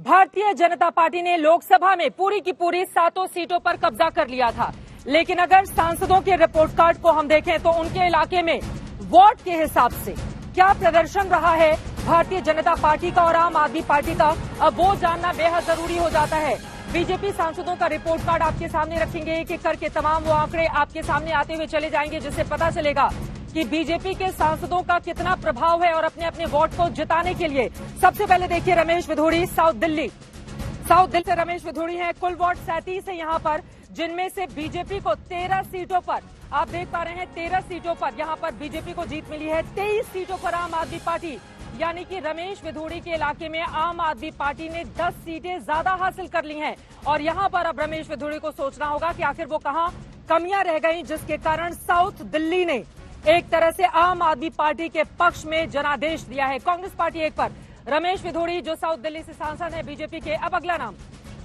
Bharatiya Janata party ने लोकसभा में पूरी की पूरी 7 सीटों पर कब्जा कर लिया था। लेकिन अगर सांसदों के रिपोर्ट कार्ड को हम देखें तो उनके इलाके में वोट के हिसाब से क्या प्रदर्शन रहा है भारतीय जनता पार्टी का और आम आदमी पार्टी का, अब वो जानना बेहद जरूरी हो जाता है। बीजेपी सांसदों का रिपोर्ट कार्ड आपके सामने रखेंगे, एक एक करके तमाम वो आंकड़े आपके सामने आते हुए चले जाएंगे, जिससे पता चलेगा कि बीजेपी के सांसदों का कितना प्रभाव है और अपने अपने वोट को जिताने के लिए। सबसे पहले देखिए रमेश विधोड़ी, साउथ दिल्ली से रमेश विधोड़ी हैं। कुल वोट 37 है यहाँ पर, जिनमें से बीजेपी को 13 सीटों पर, आप देख पा रहे हैं 13 सीटों पर यहाँ पर बीजेपी को जीत मिली है। 23 सीटों पर आम आदमी पार्टी, यानी कि रमेश विधोड़ी के इलाके में आम आदमी पार्टी ने 10 सीटें ज्यादा हासिल कर ली हैं। और यहाँ पर अब रमेश विधोड़ी को सोचना होगा कि आखिर वो कहाँ कमियां रह गई, जिसके कारण साउथ दिल्ली ने एक तरह से आम आदमी पार्टी के पक्ष में जनादेश दिया है। कांग्रेस पार्टी 1 पर, रमेश विधोड़ी जो साउथ दिल्ली से सांसद है बीजेपी के। अब अगला नाम,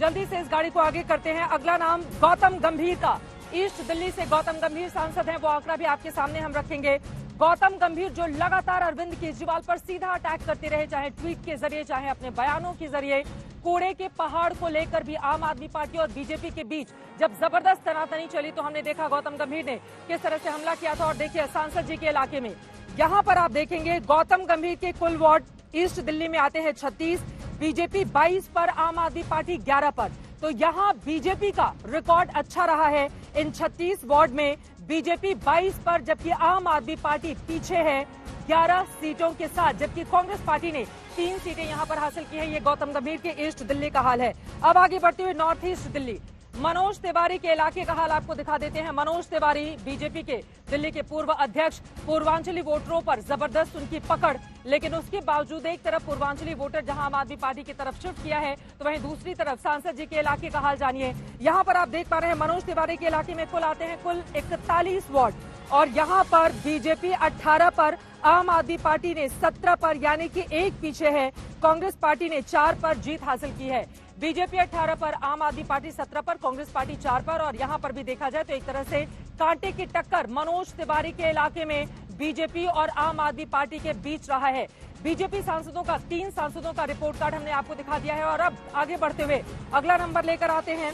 जल्दी से इस गाड़ी को आगे करते हैं। अगला नाम गौतम गंभीर का, ईस्ट दिल्ली से गौतम गंभीर सांसद हैं, वो आंकड़ा भी आपके सामने हम रखेंगे। गौतम गंभीर जो लगातार अरविंद केजरीवाल पर सीधा अटैक करते रहे, चाहे ट्वीट के जरिए चाहे अपने बयानों के जरिए। कूड़े के पहाड़ को लेकर भी आम आदमी पार्टी और बीजेपी के बीच जब जबरदस्त तनातनी चली तो हमने देखा गौतम गंभीर ने किस तरह से हमला किया था। और देखिए सांसद जी के इलाके में यहाँ पर आप देखेंगे गौतम गंभीर के कुल वोट ईस्ट दिल्ली में आते हैं 36, बीजेपी 22 पर, आम आदमी पार्टी 11 पर। तो यहाँ बीजेपी का रिकॉर्ड अच्छा रहा है इन 36 वार्ड में, बीजेपी 22 पर, जबकि आम आदमी पार्टी पीछे है 11 सीटों के साथ, जबकि कांग्रेस पार्टी ने 3 सीटें यहां पर हासिल की है। ये गौतम गंभीर के ईस्ट दिल्ली का हाल है। अब आगे बढ़ते हुए नॉर्थ ईस्ट दिल्ली, मनोज तिवारी के इलाके का हाल आपको दिखा देते हैं। मनोज तिवारी बीजेपी के दिल्ली के पूर्व अध्यक्ष, पूर्वांचली वोटरों पर जबरदस्त उनकी पकड़, लेकिन उसके बावजूद एक तरफ पूर्वांचली वोटर जहां आम आदमी पार्टी की तरफ शिफ्ट किया है, तो वहीं दूसरी तरफ सांसद जी के इलाके का हाल जानिए। यहाँ पर आप देख पा रहे हैं मनोज तिवारी के इलाके में कुल आते हैं कुल 41 वार्ड, और यहाँ पर बीजेपी 18 पर, आम आदमी पार्टी ने 17 पर, यानी कि एक पीछे है। कांग्रेस पार्टी ने 4 पर जीत हासिल की है। बीजेपी 18 पर, आम आदमी पार्टी 17 पर, कांग्रेस पार्टी 4 पर। और यहाँ पर भी देखा जाए तो एक तरह से कांटे की टक्कर मनोज तिवारी के इलाके में बीजेपी और आम आदमी पार्टी के बीच रहा है। बीजेपी सांसदों का 3 सांसदों का रिपोर्ट कार्ड हमने आपको दिखा दिया है। और अब आगे बढ़ते हुए अगला नंबर लेकर आते हैं,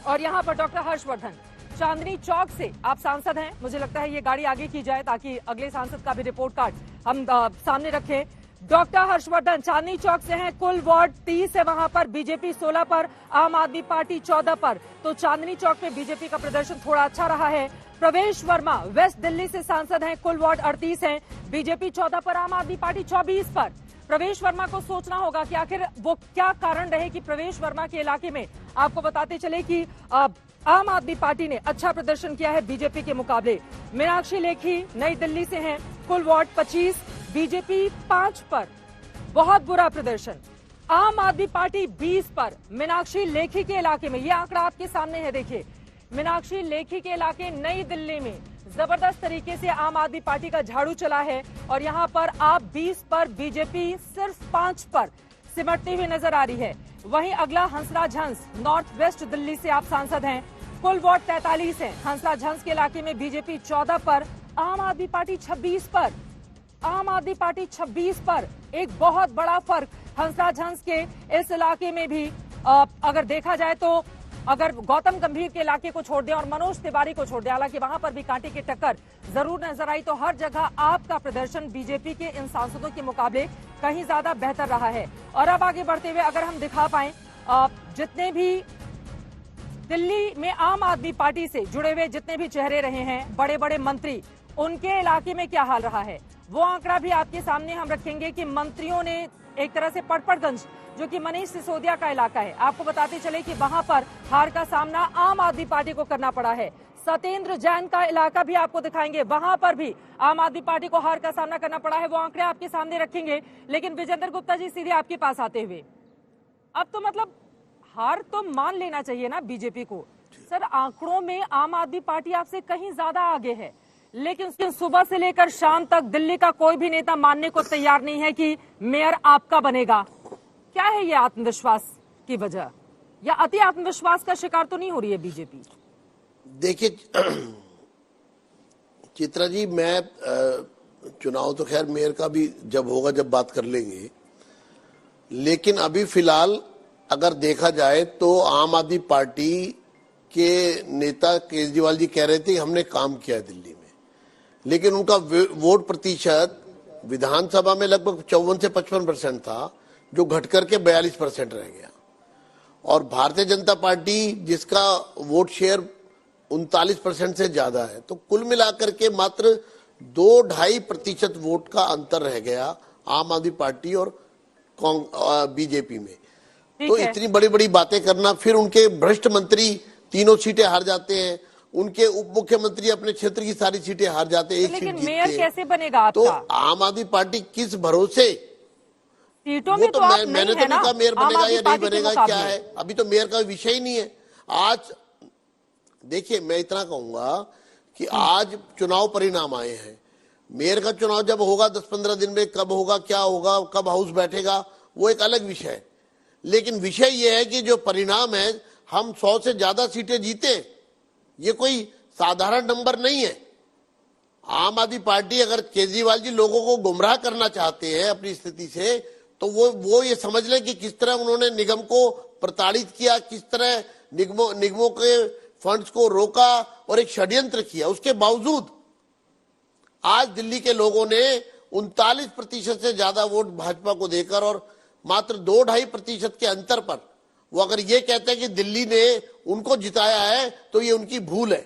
और यहाँ पर डॉक्टर हर्षवर्धन, चांदनी चौक से आप सांसद हैं। मुझे लगता है ये गाड़ी आगे की जाए ताकि अगले सांसद का भी रिपोर्ट कार्ड हम सामने रखें। डॉक्टर हर्षवर्धन चांदनी चौक से हैं, कुल वार्ड 30 है वहां पर, बीजेपी 16 पर, आम आदमी पार्टी 14 पर। तो चांदनी चौक में बीजेपी का प्रदर्शन थोड़ा अच्छा रहा है। प्रवेश वर्मा वेस्ट दिल्ली से सांसद हैं, कुल वार्ड 38 हैं, बीजेपी 14 पर, आम आदमी पार्टी 24 पर। प्रवेश वर्मा को सोचना होगा कि आखिर वो क्या कारण रहे कि प्रवेश वर्मा के इलाके में, आपको बताते चले कि आम आदमी पार्टी ने अच्छा प्रदर्शन किया है बीजेपी के मुकाबले। मीनाक्षी लेखी नई दिल्ली से हैं, कुल वार्ड 25, बीजेपी 5 पर, बहुत बुरा प्रदर्शन। आम आदमी पार्टी 20 पर, मीनाक्षी लेखी के इलाके में, ये आंकड़ा आपके सामने है, देखिए मीनाक्षी लेखी के इलाके नई दिल्ली में जबरदस्त तरीके से आम आदमी पार्टी का झाड़ू चला है। और यहाँ पर आप 20 पर, बीजेपी सिर्फ 5 पर सिमटती हुई नजर आ रही है। वहीं अगला हंसराज हंस, नॉर्थ वेस्ट दिल्ली से आप सांसद हैं, कुल वोट 43 है। हंसराज हंस के इलाके में बीजेपी 14 पर, आम आदमी पार्टी 26 पर, आम आदमी पार्टी 26 पर। एक बहुत बड़ा फर्क हंसराज हंस के इस इलाके में भी अगर देखा जाए तो, अगर गौतम गंभीर के इलाके को छोड़ दें और मनोज तिवारी को छोड़ दें, हालांकि वहां पर भी कांटे की टक्कर जरूर नजर आई, तो हर जगह आपका प्रदर्शन बीजेपी के इन सांसदों के मुकाबले कहीं ज्यादा बेहतर रहा है। और अब आगे बढ़ते हुए अगर हम दिखा पाए जितने भी दिल्ली में आम आदमी पार्टी से जुड़े हुए जितने भी चेहरे रहे हैं, बड़े बड़े मंत्री, उनके इलाके में क्या हाल रहा है, वो आंकड़ा भी आपके सामने हम रखेंगे कि मंत्रियों ने एक तरह से पटपड़गंज, जो कि मनीष सिसोदिया का इलाका है, आपको बताते चले कि वहां पर हार का सामना आम आदमी पार्टी को करना पड़ा है। सत्येंद्र जैन का इलाका भी आपको दिखाएंगे, वहां पर भी आम आदमी पार्टी को हार का सामना करना पड़ा है, वो आंकड़े आपके सामने रखेंगे। लेकिन विजेंद्र गुप्ता जी सीधे आपके पास आते हुए, अब तो मतलब हार तो मान लेना चाहिए ना बीजेपी को। सर आंकड़ों में आम आदमी पार्टी आपसे कहीं ज्यादा आगे है, लेकिन सुबह से लेकर शाम तक दिल्ली का कोई भी नेता मानने को तैयार नहीं है कि मेयर आपका बनेगा। क्या है ये आत्मविश्वास की वजह, या अति आत्मविश्वास का शिकार तो नहीं हो रही है बीजेपी? देखिए चित्रा जी, मैं चुनाव तो खैर मेयर का भी जब होगा जब बात कर लेंगे, लेकिन अभी फिलहाल अगर देखा जाए तो आम आदमी पार्टी के नेता केजरीवाल जी कह रहे थे हमने काम किया है दिल्ली में, लेकिन उनका वोट प्रतिशत विधानसभा में लगभग 54 से 55% था, जो घट करके 42% रह गया। और भारतीय जनता पार्टी जिसका वोट शेयर 39% से ज्यादा है, तो कुल मिलाकर के मात्र 2-2.5% वोट का अंतर रह गया आम आदमी पार्टी और बीजेपी में। तो इतनी बड़ी बड़ी बातें करना, फिर उनके भ्रष्ट मंत्री 3 सीटें हार जाते हैं, उनके उप मुख्यमंत्री अपने क्षेत्र की सारी सीटें हार जाते हैं, एक सीट जीतते हैं। मेयर कैसे बनेगा आपका? तो आम आदमी पार्टी किस भरोसे सीटों में तो आप नहीं मैंने है तो नहीं कहा मेयर बनेगा या नहीं बनेगा, क्या है, अभी तो मेयर का विषय ही नहीं है। आज देखिए, मैं इतना कहूंगा कि आज चुनाव परिणाम आए हैं, मेयर का चुनाव जब होगा 10-15 दिन में, कब होगा, क्या होगा, कब हाउस बैठेगा, वो एक अलग विषय है। लेकिन विषय ये है कि जो परिणाम है, हम 100 से ज्यादा सीटें जीते, ये कोई साधारण नंबर नहीं है। आम आदमी पार्टी, अगर केजरीवाल जी लोगों को गुमराह करना चाहते हैं अपनी स्थिति से, तो वो ये समझ लें कि किस तरह उन्होंने निगम को प्रताड़ित किया, किस तरह निगमों के फंड्स को रोका और एक षड्यंत्र किया। उसके बावजूद आज दिल्ली के लोगों ने 39% से ज्यादा वोट भाजपा को देकर और मात्र 2-2.5% के अंतर पर वो अगर ये कहते हैं कि दिल्ली ने उनको जिताया है, तो ये उनकी भूल है।